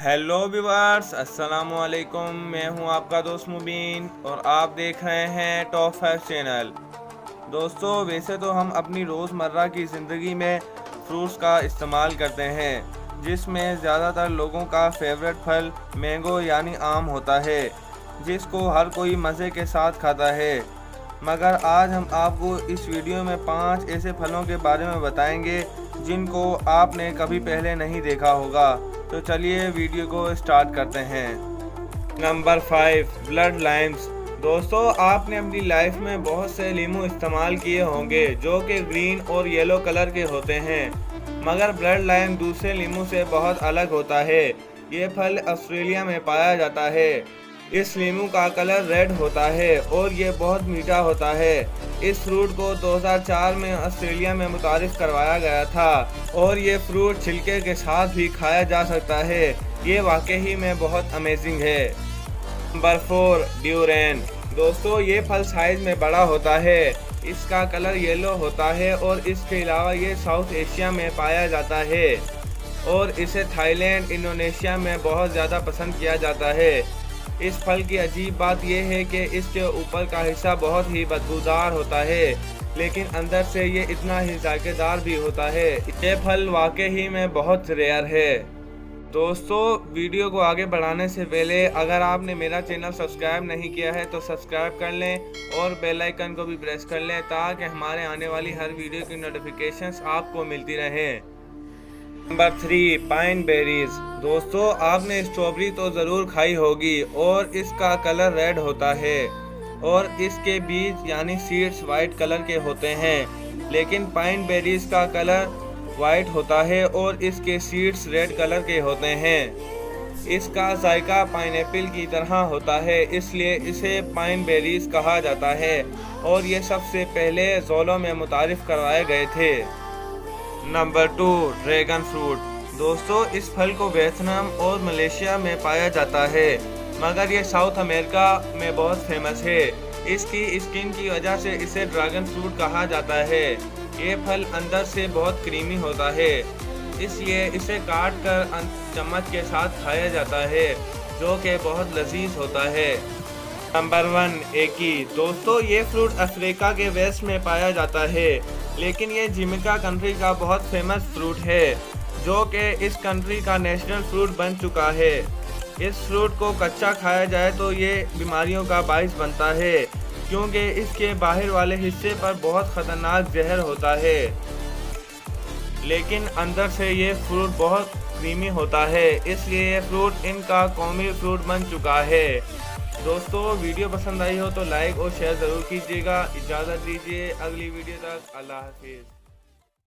Hello viewers, अस्सलाम वालेकुम। मैं हूं आपका दोस्त मुबीन और आप देख रहे हैं टॉप 5 चैनल। दोस्तों, वैसे तो हम अपनी रोज़मर्रा की ज़िंदगी में फ्रूट्स का इस्तेमाल करते हैं, जिसमें ज़्यादातर लोगों का फेवरेट फल मैंगो यानी आम होता है, जिसको हर कोई मज़े के साथ खाता है। मगर आज हम आपको इस वीडियो में 5 ऐसे फलों के बारे में बताएंगे जिनको आपने कभी पहले नहीं देखा होगा। तो चलिए वीडियो को स्टार्ट करते हैं। Number 5, blood Lyme's. दोस्तों, आपने अपनी लाइफ में बहुत से लीमू इस्तेमाल किए होंगे जो कि ग्रीन और येलो कलर के होते हैं, मगर ब्लड लाइम दूसरे लीमू से बहुत अलग होता है। ये फल ऑस्ट्रेलिया में पाया जाता है। इस लीमू का कलर रेड होता है और ये बहुत मीठा होता है। इस फ्रूट को 2004 में ऑस्ट्रेलिया में मुतारिफ करवाया गया था और ये फ्रूट छिलके के साथ भी खाया जा सकता है। ये वाकई में बहुत अमेजिंग है। नंबर 4, ड्यूरेन। दोस्तों, ये फल साइज में बड़ा होता है। इसका कलर येलो होता है और इसके अलावा ये साउथ एशिया में पाया जाता है और इसे थाईलैंड, इंडोनेशिया में बहुत ज़्यादा पसंद किया जाता है। इस फल की अजीब बात यह है कि इसके ऊपर का हिस्सा बहुत ही बदबूदार होता है, लेकिन अंदर से ये इतना ही जायकेदार भी होता है। ये फल वाकई में बहुत रेयर है। दोस्तों, वीडियो को आगे बढ़ाने से पहले अगर आपने मेरा चैनल सब्सक्राइब नहीं किया है तो सब्सक्राइब कर लें और बेल आइकन को भी प्रेस कर लें ताकि हमारे आने वाली हर वीडियो की नोटिफिकेशंस आपको मिलती रहें। Number 3, pine berries. दोस्तों, आपने स्ट्रॉबेरी तो ज़रूर खाई होगी और इसका कलर रेड होता है और इसके बीज यानी सीड्स वाइट कलर के होते हैं, लेकिन पाइन बेरीज का कलर वाइट होता है और इसके सीड्स रेड कलर के होते हैं। इसका जायका पाइनएप्पल की तरह होता है, इसलिए इसे पाइन बेरीज कहा जाता है और ये सबसे पहले ज़ोलो में मुतारिफ करवाए गए थे। Number 2, dragon fruit. दोस्तों, इस फल को वियतनाम और मलेशिया में पाया जाता है, मगर ये साउथ अमेरिका में बहुत फेमस है। इसकी स्किन की वजह से इसे ड्रैगन फ्रूट कहा जाता है। ये फल अंदर से बहुत क्रीमी होता है, इसलिए इसे काट कर चम्मच के साथ खाया जाता है, जो कि बहुत लजीज होता है। नंबर 1, एकी। दोस्तों, ये फ्रूट अफ्रीका के वेस्ट में पाया जाता है, लेकिन ये जमैका कंट्री का बहुत फेमस फ्रूट है, जो कि इस कंट्री का नेशनल फ्रूट बन चुका है। इस फ्रूट को कच्चा खाया जाए तो ये बीमारियों का बाइस बनता है, क्योंकि इसके बाहर वाले हिस्से पर बहुत ख़तरनाक जहर होता है, लेकिन अंदर से ये फ्रूट बहुत क्रीमी होता है, इसलिए ये फ्रूट इनका कौमी फ्रूट बन चुका है। दोस्तों, वीडियो पसंद आई हो तो लाइक और शेयर ज़रूर कीजिएगा। इजाज़त दीजिए, अगली वीडियो तक अल्लाह हाफिज़।